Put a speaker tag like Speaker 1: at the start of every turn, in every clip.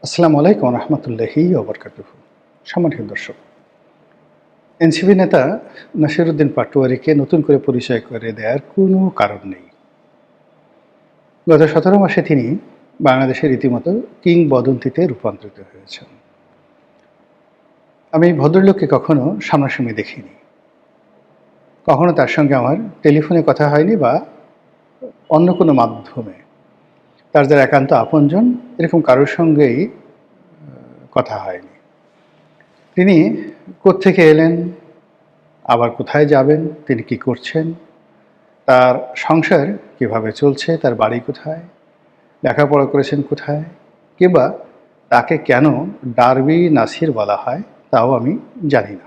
Speaker 1: আসসালামু আলাইকুম রহমতুল্লাহি ওবরকাতুহু। সম্মানিত দর্শক, এনসিপি নেতা নাসিরউদ্দিন পাটোয়ারিকে নতুন করে পরিচয় করে দেওয়ার কোনো কারণ নেই। গত ১৭ মাসে তিনি বাংলাদেশের রীতিমতো কিংবদন্তিতে রূপান্তরিত হয়েছেন। আমি এই ভদ্রলোককে কখনো সামনাসামনি দেখিনি, কখনো তার সঙ্গে আমার টেলিফোনে কথা হয়নি বা অন্য কোনো মাধ্যমে তার যারা একান্ত আপনজন এরকম কারোর সঙ্গেই কথা হয়নি। তিনি কোত্থেকে এলেন, আবার কোথায় যাবেন, তিনি কি করছেন, তার সংসার কিভাবে চলছে, তার বাড়ি কোথায়, লেখাপড়া করেছেন কোথায়, কিংবা তাকে কেন ডারবি নাসির বলা হয় তাও আমি জানি না।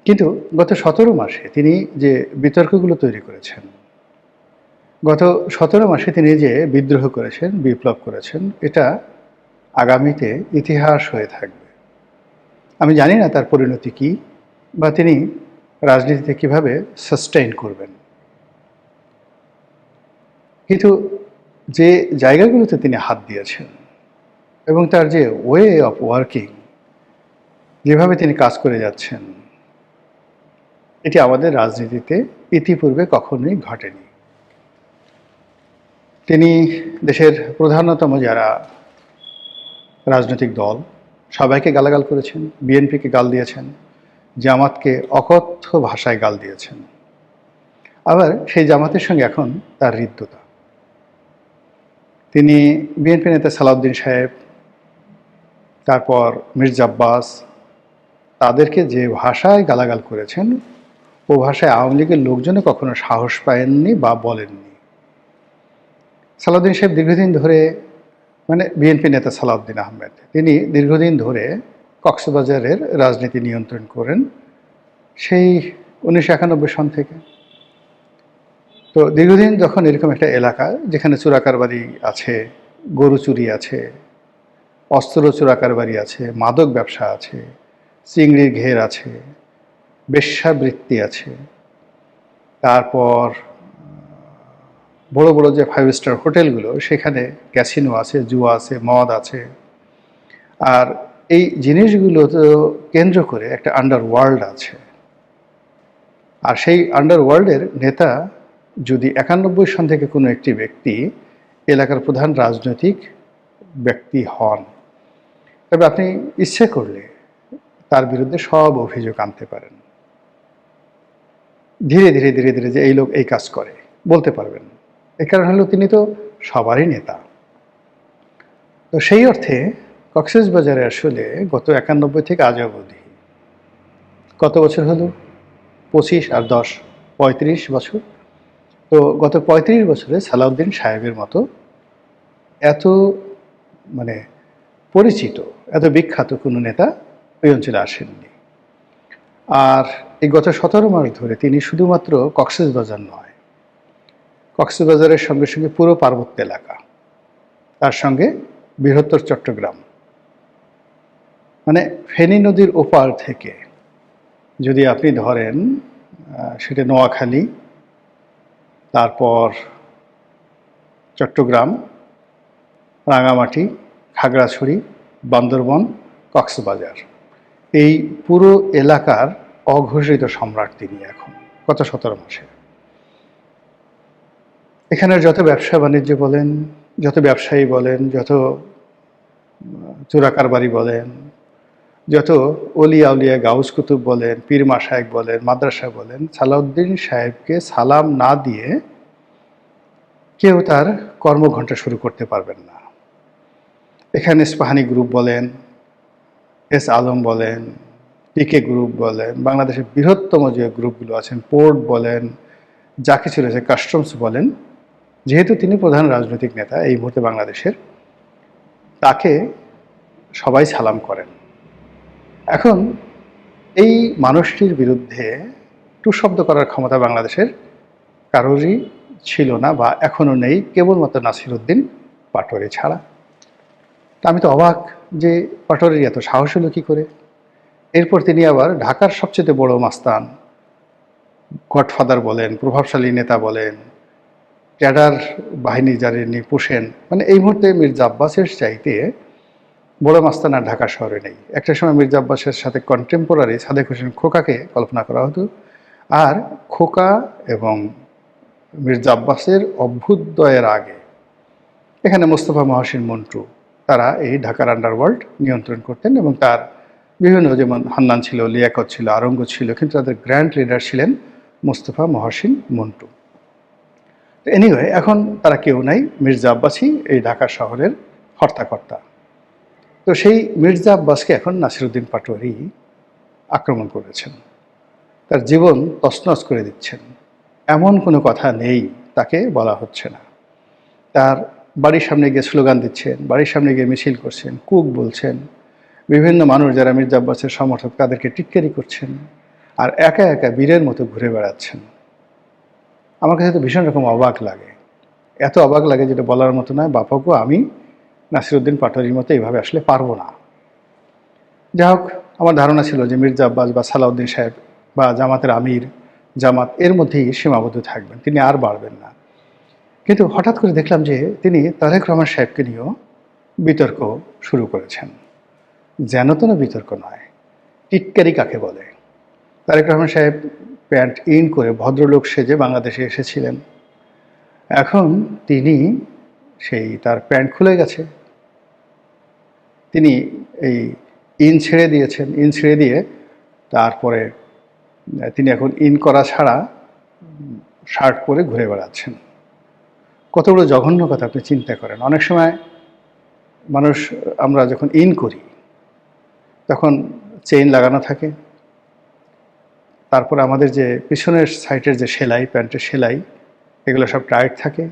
Speaker 1: কিন্তু গত ১৭ মাসে তিনি যে বিতর্কগুলো তৈরি করেছেন, গত ১৭ মাসে তিনি যে বিদ্রোহ করেছেন, বিপ্লব করেছেন, এটা আগামীতে ইতিহাস হয়ে থাকবে। আমি জানি না তার পরিণতি কী বা তিনি রাজনীতিতে কিভাবে সাস্টেইন করবেন, কিন্তু যে জায়গাগুলোতে তিনি হাত দিয়েছেন এবং তার যে ওয়ে অফ ওয়ার্কিং, যেভাবে তিনি কাজ করে যাচ্ছেন, এটি আমাদের রাজনীতিতে ইতিপূর্বে কখনোই ঘটেনি। তিনি দেশের প্রধানতম যারা রাজনৈতিক দল সবাইকে গালাগাল করেছেন, বিএনপিকে গাল দিয়েছেন, জামাতকে অকথ্য ভাষায় গাল দিয়েছেন। আবার সেই জামাতের সঙ্গে এখন তার হৃদ্যতা। তিনি বিএনপি নেতা সালাউদ্দিন সাহেব, তারপর মির্জা আব্বাস, তাদেরকে যে ভাষায় গালাগাল করেছেন ও ভাষায় আওয়ামী লীগের লোকজনও কখনো সাহস পায়ননি বা বলেননি। সালাউদ্দিন সাহেব দীর্ঘদিন ধরে, মানে বিএনপি নেতা সালাউদ্দিন আহমেদ, তিনি দীর্ঘদিন ধরে কক্সবাজারের রাজনীতি নিয়ন্ত্রণ করেন, সেই ১৯৯১ সন থেকে। তো দীর্ঘদিন যখন এরকম একটা এলাকা যেখানে চোরাকারবারি আছে, গরু চুরি আছে, অস্ত্র চোরাকারবারি আছে, মাদক ব্যবসা আছে, চিংড়ির ঘের আছে, বেশ্যাবৃত্তি আছে, তারপর বড় বড় যে 5 স্টার হোটেলগুলো সেখানে ক্যাসিনো আছে, জুয়া আছে, মদ আছে। আর এই জিনিসগুলো তো কেন্দ্র করে একটা আন্ডারওয়ার্ল্ড আছে। আর সেই আন্ডারওয়ার্ল্ডের নেতা যদি ৯১ সন থেকে কোনো একটি ব্যক্তি এলাকার প্রধান রাজনৈতিক ব্যক্তি হন, তবে আপনি ইচ্ছে করলে তার বিরুদ্ধে সব অভিযোগ আনতে পারেন। ধীরে ধীরে ধীরে ধীরে যে এই লোক এই কাজ করে বলতে পারবেন। এর কারণ হলো তিনি তো সবারই নেতা। তো সেই অর্থে কক্সবাজারে আসলে গত ৯১ থেকে আজ অবধি কত বছর হলো? ২৫ আর ১০, ৩৫ বছর। তো গত ৩৫ বছরে সালাউদ্দিন সাহেবের মতো এত মানে পরিচিত, এত বিখ্যাত কোনো নেতা ওই অঞ্চলে আসেননি। আর এই গত ১৭ মাস ধরে তিনি শুধুমাত্র কক্সবাজার নয়, কক্সবাজারের সঙ্গে সঙ্গে পুরো পার্বত্য এলাকা, তার সঙ্গে বৃহত্তর চট্টগ্রাম, মানে ফেনী নদীর ওপার থেকে যদি আপনি ধরেন সেটা নোয়াখালী, তারপর চট্টগ্রাম, রাঙামাটি, খাগড়াছড়ি, বান্দরবন, কক্সবাজার, এই পুরো এলাকার অঘোষিত সম্রাট তিনি এখন গত ১৭ মাসে। এখানের যত ব্যবসা বাণিজ্য বলেন, যত ব্যবসায়ী বলেন, যত চোরাকারবারি বলেন, যত অলিয়া উলিয়া গাউস কুতুব বলেন, পীর মাশায়েখ বলেন, মাদ্রাসা বলেন, সালাউদ্দিন সাহেবকে সালাম না দিয়ে কেউ তার কর্মঘণ্টা শুরু করতে পারবেন না। এখানে ইস্পাহানি গ্রুপ বলেন, এস আলম বলেন, পিকে গ্রুপ বলেন, বাংলাদেশের বৃহত্তম যে গ্রুপগুলো আছেন, পোর্ট বলেন, যা কিছু রয়েছে, কাস্টমস বলেন, যেহেতু তিনি প্রধান রাজনৈতিক নেতা এই মুহূর্তে বাংলাদেশের, তাকে সবাই সালাম করেন। এখন এই মানুষটির বিরুদ্ধে টু শব্দ করার ক্ষমতা বাংলাদেশের কারোরই ছিল না বা এখনও নেই, কেবলমাত্র নাসিরউদ্দিন পাটোয়ারি ছাড়া। তা আমি তো অবাক যে পাটোয়ারির এত সাহস হলো কী করে। এরপর তিনি আবার ঢাকার সবচেয়ে বড় মাস্তান, গডফাদার বলেন, প্রভাবশালী নেতা বলেন, ক্যাডার বাহিনী যারা নিয়ে পোষেন, মানে এই মুহূর্তে মির্জা আব্বাসের চাইতে বড় মাস্তানা ঢাকা শহরে নেই। একটা সময় মির্জা আব্বাসের সাথে কন্টেম্পোরারি সাদেক হোসেন খোকাকে কল্পনা করা হতো, আর খোকা এবং মির্জা আব্বাসের অভ্যুদয়ের আগে এখানে মোস্তফা মহসিন মন্টু তারা এই ঢাকার আন্ডারওয়ার্ল্ড নিয়ন্ত্রণ করতেন, এবং তার বিভিন্ন, যেমন হান্নান ছিল, লিয়াকত ছিল, আরঙ্গ ছিল, কিন্তু তাদের গ্র্যান্ড লিডার ছিলেন মোস্তফা মহসিন মন্টু। এনিওয়ে, এখন তারা কেউ নাই, মির্জা আব্বাসই এই ঢাকা শহরের হর্তাকর্তা। তো সেই মির্জা আব্বাসকে এখন নাসিরউদ্দিন পাটোয়ারি আক্রমণ করেছেন, তার জীবন তছনছ করে দিচ্ছেন। এমন কোনো কথা নেই তাকে বলা হচ্ছে না। তার বাড়ির সামনে গিয়ে স্লোগান দিচ্ছেন, বাড়ির সামনে গিয়ে মিছিল করছেন, কুক বলছেন, বিভিন্ন মানুষ যারা মির্জা আব্বাসের সমর্থক তাদেরকে টিটকারি করছেন, আর একা একা বীরের মতো ঘুরে বেড়াচ্ছেন। আমার কাছে তো ভীষণ রকম অবাক লাগে, এত অবাক লাগে যেটা বলার মতো নয়। বাপাকেও আমি নাসিরউদ্দিন পাটোয়ারির মতো এইভাবে আসলে পারবো না। যাই হোক, আমার ধারণা ছিল যে মির্জা আব্বাস বা সালাউদ্দিন সাহেব বা জামাতের আমির, জামাত এর মধ্যেই সীমাবদ্ধ থাকবেন, তিনি আর বাড়বেন না। কিন্তু হঠাৎ করে দেখলাম যে তিনি তারেক রহমান সাহেবকে নিয়েও বিতর্ক শুরু করেছেন। যেন তেন বিতর্ক নয়, টিটকারি কাকে বলে। তারেক রহমান সাহেব প্যান্ট ইন করে ভদ্রলোক সেজে বাংলাদেশে এসেছিলেন, এখন তিনি তার প্যান্ট খুলে গেছে, তিনি এই ইন ছেড়ে দিয়েছেন। ইন ছেড়ে দিয়ে তারপরে তিনি এখন ইন করা ছাড়া শার্ট পরে ঘুরে বেড়াচ্ছেন। কত বড় জঘন্য কথা আপনি চিন্তা করেন। অনেক সময় মানুষ, আমরা যখন ইন করি তখন চেইন লাগানো থাকে, তারপর আমাদের যে পিছনের সাইডের যে সেলাই, প্যান্টের সেলাই, এগুলো সব টাইট থাকে।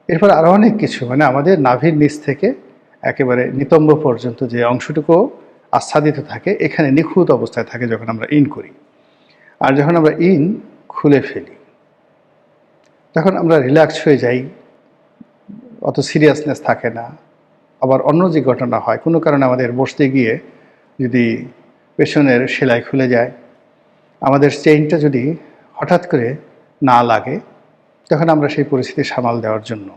Speaker 1: এরপর আরও অনেক কিছু, মানে আমাদের নাভির নিচ থেকে একেবারে নিতম্ব পর্যন্ত যে অংশটুকু আচ্ছাদিত থাকে, এখানে নিখুঁত অবস্থায় থাকে যখন আমরা ইন করি। আর যখন আমরা ইন খুলে ফেলি তখন আমরা রিল্যাক্স হয়ে যাই, অত সিরিয়াসনেস থাকে না। আবার অন্য যে ঘটনা হয়, কোনো কারণে আমাদের বসতে গিয়ে যদি পেছনের সেলাই খুলে যায়, আমাদের চেইনটা যদি হঠাৎ করে না লাগে, তখন আমরা সেই পরিস্থিতি সামাল দেওয়ার জন্য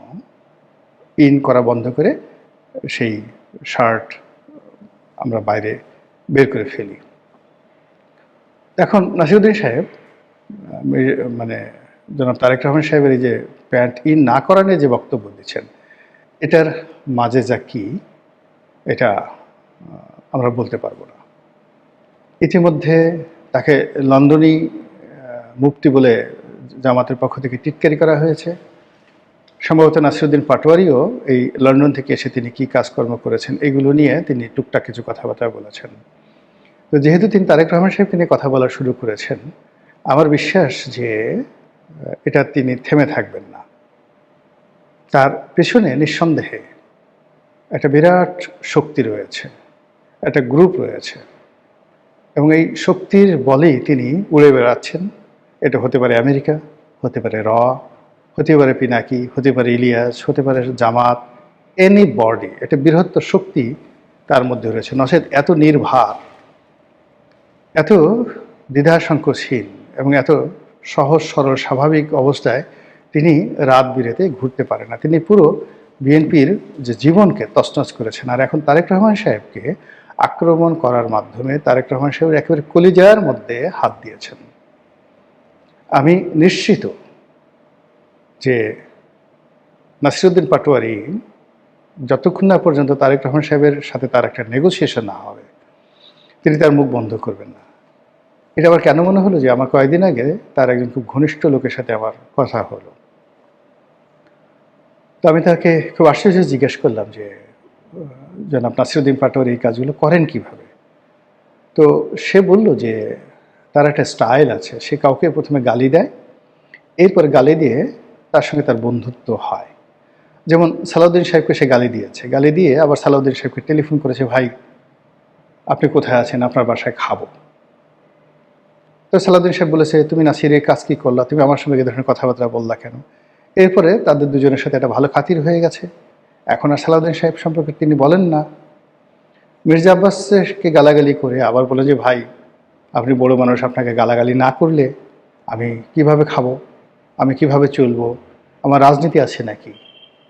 Speaker 1: ইন করা বন্ধ করে সেই শার্ট আমরা বাইরে বের করে ফেলি। এখন নাসিরউদ্দিন সাহেব, মানে জনাব তারেক রহমান সাহেবের এই যে প্যান্ট ইন না করা নিয়ে যে বক্তব্য দিচ্ছেন, এটার মাঝে যা কি, এটা আমরা বলতে পারবো না। ইতিমধ্যে তাকে লন্ডনী মুফতি বলে জামাতের পক্ষ থেকে টিটকারি করা হয়েছে। সম্ভবত নাসিরউদ্দিন পাটোয়ারিও এই লন্ডন থেকে এসে তিনি কী কাজকর্ম করেছেন এগুলো নিয়ে তিনি টুকটাক কিছু কথাবার্তা বলেছেন। তো যেহেতু তিনি তারেক রহমান সাহেবকে নিয়ে কথা বলা শুরু করেছেন, আমার বিশ্বাস যে এটা তিনি থেমে থাকবেন না। তার পেছনে নিঃসন্দেহে একটা বিরাট শক্তি রয়েছে, একটা গ্রুপ রয়েছে, এবং এই শক্তির বলেই তিনি উড়ে বেড়াচ্ছেন। এটা হতে পারে আমেরিকা, হতে পারে হতে পারে পিনাকি, হতে পারে ইলিয়াস, হতে পারে জামাত, এনি বডি। একটা বৃহত্তর শক্তি তার মধ্যে রয়েছে। নচেত এত নির্ভার, এত দ্বিধাসংকোচহীন এবং এত সহজ সরল স্বাভাবিক অবস্থায় তিনি রাত বিরেতে ঘুরতে পারে না। তিনি পুরো বিএনপির যে জীবনকে তছনছ করেছেন। আর এখন তারেক রহমান সাহেবকে আক্রমণ করার মাধ্যমে তারেক রহমান সাহেবের একেবারে কলিজার মধ্যে হাত দিয়েছেন। আমি নিশ্চিত যে নাসিরউদ্দিন পাটোয়ারি যতক্ষণ না পর্যন্ত তারেক রহমান সাহেবের সাথে তার একটা নেগোসিয়েশন না হবে, তিনি তার মুখ বন্ধ করবেন না। এটা আবার কেন মনে হলো যে আমার কয়েকদিন আগে তার একজন খুব ঘনিষ্ঠ লোকের সাথে আমার কথা হলো। তো আমি তাকে খুব আশ্চর্য জিজ্ঞেস করলাম যে জনাব নাসিরউদ্দিন পাটোয়ারি এই কাজগুলো করেন কিভাবে। তো সে বলল যে তার একটা স্টাইল আছে, সে কাউকে প্রথমে গালি দেয়, এরপরে গালি দিয়ে তার সঙ্গে তার বন্ধুত্ব হয়। যেমন সালাউদ্দিন সাহেবকে সে গালি দিয়েছে, গালি দিয়ে আবার সালাউদ্দিন সাহেবকে টেলিফোন করেছে, ভাই আপনি কোথায় আছেন, আপনার বাসায় খাবো। তো সালাউদ্দিন সাহেব বলেছে, তুমি নাসিরের কাজ কী করলা, তুমি আমার সঙ্গে এ ধরনের কথাবার্তা বললা কেন। এরপরে তাদের দুজনের সাথে একটা ভালো খাতির হয়ে গেছে। এখন আর সালাউদ্দিন সাহেব সম্পর্কে তিনি বলেন না। মির্জা আব্বাসকে গালাগালি করে আবার বলে যে ভাই আপনি বড় মানুষ, আপনাকে গালাগালি না করলে আমি কিভাবে খাবো, আমি কিভাবে চলবো, আমার রাজনীতি আছে নাকি?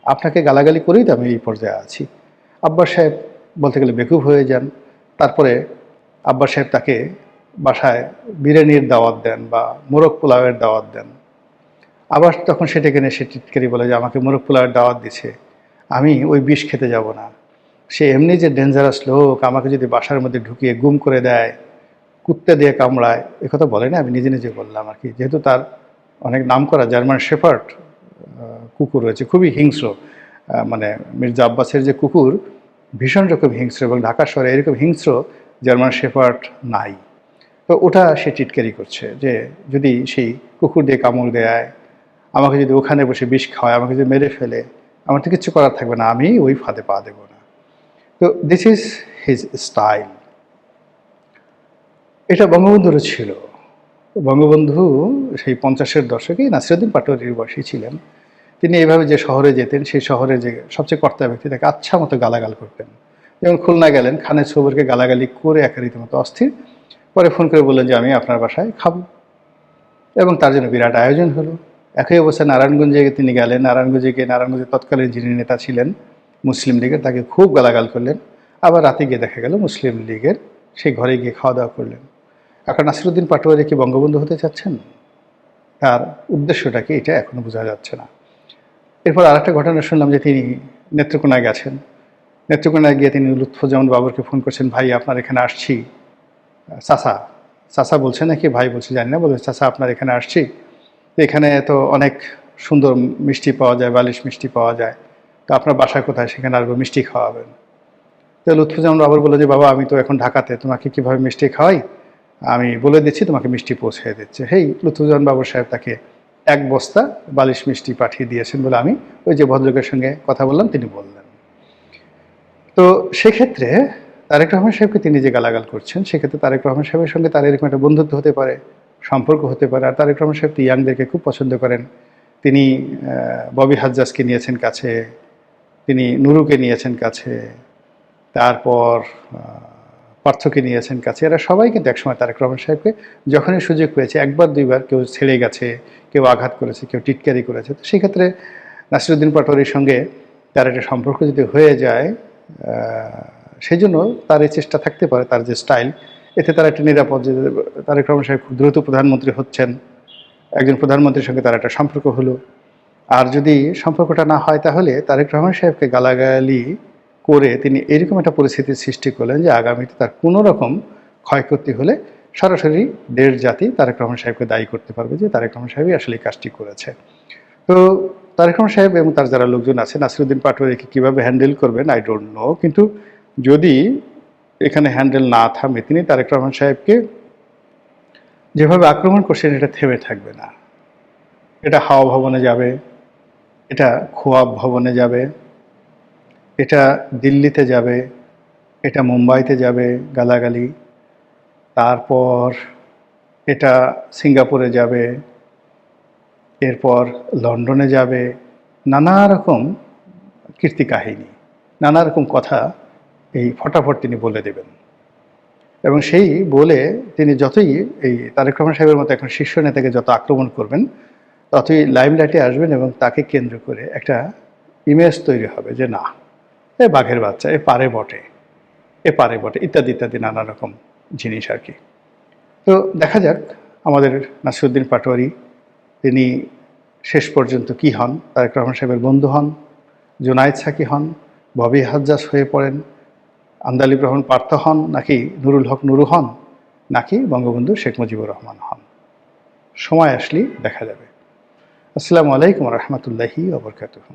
Speaker 1: আপনাকে গালাগালি করেই তো আমি এই পর্যায়ে আছি। আব্বাস সাহেব বলতে গেলে বেকুব হয়ে যান। তারপরে আব্বাস সাহেব তাকে বাসায় বিরিয়ানির দাওয়াত দেন বা মোরগ পোলাওয়ের দাওয়াত দেন। আবার তখন সেটাকে নিয়ে সে টিটকারি বলে যে আমাকে মোরগ পোলাওয়ের দাওয়াত দিছে, আমি ওই বিষ খেতে যাব না। সে এমনি যে ডেঞ্জারাস লোক, আমাকে যদি বাসার মধ্যে ঢুকিয়ে গুম করে দেয়, কুত্তে দিয়ে কামড়ায়, একথা বলে না, আমি নিজে নিজে বললাম আর কি। যেহেতু তার অনেক নামকরা জার্মান শেফার্ড কুকুর রয়েছে, খুবই হিংস্র। মানে মির্জা আব্বাসের যে কুকুর ভীষণ রকম হিংস্র, এবং ঢাকা শহরে এরকম হিংস্র জার্মান শেফার্ড নাই। তো ওটা সে টিটকারি করছে যে যদি সেই কুকুর দিয়ে কামড় দেয়, আমাকে যদি ওখানে বসে বিষ খাওয়ায়, আমাকে যদি মেরে ফেলে, আমার তো কিচ্ছু করার থাকবে না, আমি ওই ফাঁদে পা দেবো না। তো দিস ইজ হিজ স্টাইল। এটা বঙ্গবন্ধুরও ছিল। বঙ্গবন্ধু সেই 50-এর দশকে নাসিরুদ্দিন পাটোয়ারির বয়সী ছিলেন। তিনি এইভাবে যে শহরে যেতেন, সেই শহরে যে সবচেয়ে কর্তা ব্যক্তি তাকে আচ্ছা মতো গালাগাল করতেন। যেমন খুলনা গেলেন, খানের ছবরকে গালাগালি করে একা রীতিমতো অস্থির। পরে ফোন করে বললেন যে আমি আপনার বাসায় খাবো, এবং তার জন্য বিরাট আয়োজন হলো। একই অবস্থায় নারায়ণগঞ্জে তিনি গেলেন। নারায়ণগঞ্জে গিয়ে নারায়ণগঞ্জের তৎকালীন যিনি নেতা ছিলেন মুসলিম লীগের, তাকে খুব গালাগাল করলেন। আবার রাতে গিয়ে দেখা গেল মুসলিম লীগের সেই ঘরে গিয়ে খাওয়া দাওয়া করলেন। এখন নাসিরুদ্দিন পাটোয়ারি কি বঙ্গবন্ধু হতে চাচ্ছেন? তার উদ্দেশ্যটা কি, এটা এখনো বোঝা যাচ্ছে না। এরপর আরেকটা ঘটনা শুনলাম যে তিনি নেত্রকোনায় গেছেন। নেত্রকোনায় গিয়ে তিনি লুৎফুজ্জামান বাবরকে ফোন করছেন, ভাই আপনার এখানে আসছি। চাচা, চাচা বলছে নাকি ভাই বলছে জানি না, বলছে চাচা আপনার এখানে আসছি, তো এখানে তো অনেক সুন্দর মিষ্টি পাওয়া যায়, বালিশ মিষ্টি পাওয়া যায়, তো আপনার বাসা কোথায়, সেখানে আসবো, মিষ্টি খাওয়াবেন। তো লুৎফুজ্জামান বাবর বললো যে বাবা আমি তো এখন ঢাকাতে, তোমাকে কীভাবে মিষ্টি খাওয়াই, আমি বলে দিচ্ছি, তোমাকে মিষ্টি পৌঁছে দিচ্ছে। হেই, লুৎফুজ্জামান বাবর সাহেব তাকে 1 বস্তা বালিশ মিষ্টি পাঠিয়ে দিয়েছেন বলে আমি ওই যে ভদ্রলোকের সঙ্গে কথা বললাম তিনি বললেন। তো সেক্ষেত্রে তারেক রহমান সাহেবকে তিনি যে গালাগাল করছেন, সেক্ষেত্রে তারেক রহমান সাহেবের সঙ্গে তার এরকম একটা বন্ধুত্ব হতে পারে, সম্পর্ক হতে পারে। আর তারেক রহমান সাহেব ইয়াংদেরকে খুব পছন্দ করেন। তিনি ববি হাজ্জাজকে নিয়েছেন কাছে, তিনি নুরুকে নিয়েছেন কাছে, তারপর পার্থকে নিয়েছেন কাছে। এরা সবাই কিন্তু একসময় তারেক রহমান সাহেবকে যখনই সুযোগ পেয়েছে, একবার দুইবার কেউ ছেড়ে গেছে, কেউ আঘাত করেছে, কেউ টিটকারি করেছে। তো সেক্ষেত্রে নাসিরুদ্দিন পাটোয়ারির সঙ্গে তার একটা সম্পর্ক যদি হয়ে যায়, সেই জন্য তার এই চেষ্টা থাকতে পারে, তার যে স্টাইল, এতে তার একটা নিরাপদ যে তারেক রহমান সাহেব খুব দ্রুত প্রধানমন্ত্রী হচ্ছেন, একজন প্রধানমন্ত্রীর সঙ্গে তার একটা সম্পর্ক হলো। আর যদি সম্পর্কটা না হয়, তাহলে তারেক রহমান সাহেবকে গালাগালি করে তিনি এরকম একটা পরিস্থিতির সৃষ্টি করলেন যে আগামীতে তার কোনো রকম ক্ষয়ক্ষতি হলে সরাসরি দেশ জাতি তারেক রহমান সাহেবকে দায়ী করতে পারবে যে তারেক রহমান সাহেবই আসলে এই কাজটি করেছে। তো তারেক রহমান সাহেব এবং তার যারা লোকজন আছে, নাসিরুদ্দিন পাটোয়ারিকে কীভাবে হ্যান্ডেল করবেন আই ডোন্ট নো। কিন্তু যদি এখানে হ্যান্ডেল না থামে, তিনি তারেক রহমান সাহেবকে যেভাবে আক্রমণ করছেন, এটা থেমে থাকবে না। এটা হাওয়া ভবনে যাবে, এটা খোয়াব ভবনে যাবে, এটা দিল্লিতে যাবে, এটা মুম্বাইতে যাবে গালাগালি, তারপর এটা সিঙ্গাপুরে যাবে, এরপর লন্ডনে যাবে। নানা রকম কীর্তি কাহিনী, নানা রকম কথা এই ফটাফট তিনি বলে দেবেন। এবং সেই বলে তিনি যতই এই তারেক রহমান সাহেবের মতো এখন শীর্ষ নেতাকে যত আক্রমণ করবেন, ততই লাইমলাইটে আসবেন, এবং তাকে কেন্দ্র করে একটা ইমেজ তৈরি হবে যে না, এ বাঘের বাচ্চা, এ পারে বটে, এ পারে বটে, ইত্যাদি ইত্যাদি নানা রকম জিনিস আর কি। তো দেখা যাক আমাদের নাসিরুদ্দিন পাটোয়ারি তিনি শেষ পর্যন্ত কি হন, তারেক রহমান সাহেবের বন্ধু হন, জুনায়েদ সাকি হন, ববি হাজ্জাজ হয়ে পড়েন, আন্দালিব রহমান পার্থ হন, নাকি নুরুল হক নুরু হন, নাকি বঙ্গবন্ধু শেখ মুজিবুর রহমান হন। সময় আসলেই দেখা যাবে। আসসালামু আলাইকুম রহমতুল্লাহি ওয়া বারাকাতুহু।